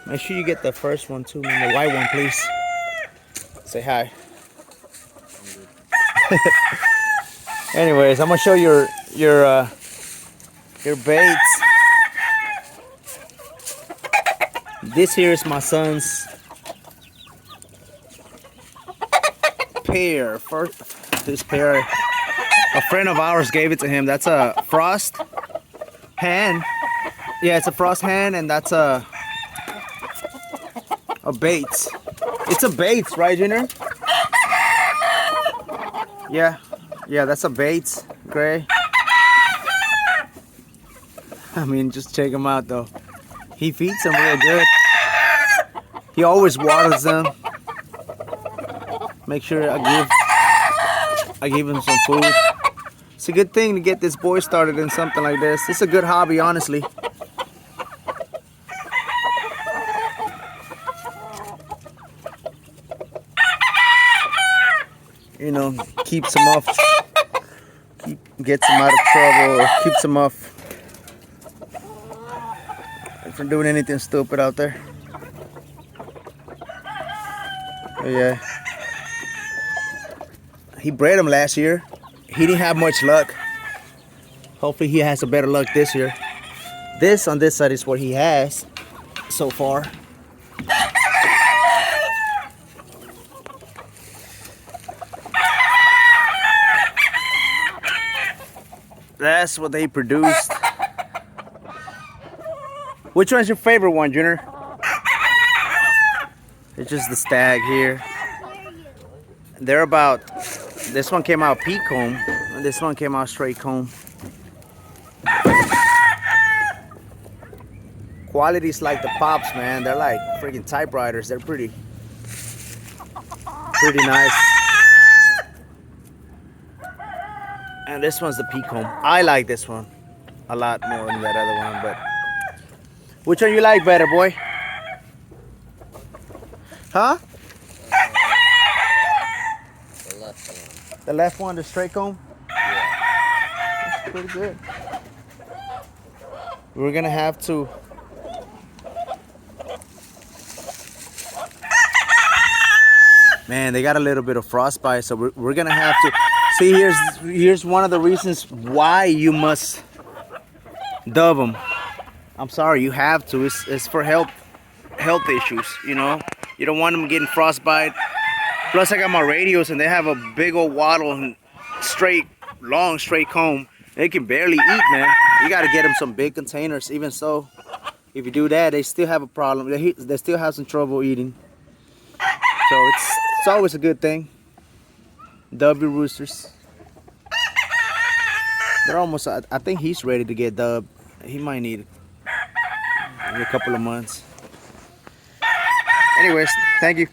Make sure you get the first one too, man. The white one, please. Say hi. Anyways, I'm gonna show your baits. This here is my son's pair. This pair, a friend of ours gave it to him. That's a frost hand. Yeah, it's a frost hand, and that's a baits. It's a baits, right, Junior? Yeah, that's a baits, Gray. I mean, just check him out though. He feeds them real good. He always waters them. Make sure I give him some food. It's a good thing to get this boy started in something like this. It's a good hobby, honestly. You know, keeps him off, gets him out of trouble, or keeps him off from doing anything stupid out there. But yeah, he bred him last year. He didn't have much luck. Hopefully he has a better luck this year. This on this side is what he has so far. That's what they produced. Which one's your favorite one, Junior? It's just the stag here. They're about, this one came out peak comb, and this one came out straight comb. Quality's like the pops, man. They're like freaking typewriters. They're pretty nice. And this one's the peak comb. I like this one a lot more than that other one, but which one you like better, boy? Huh? The left one. The left one, the straight comb? Yeah. That's pretty good. We're gonna have to man, they got a little bit of frostbite, so we're gonna have to see. Here's one of the reasons why you must dove them. I'm sorry, you have to. It's for health issues, you know. You don't want them getting frostbite. Plus, I got my radios, and they have a big old wattle and long straight comb. They can barely eat, man. You got to get them some big containers. Even so, if you do that, they still have a problem. They still have some trouble eating. So it's always a good thing. Dub your roosters. They're almost, I think he's ready to get dubbed. He might need a couple of months. Anyways, thank you.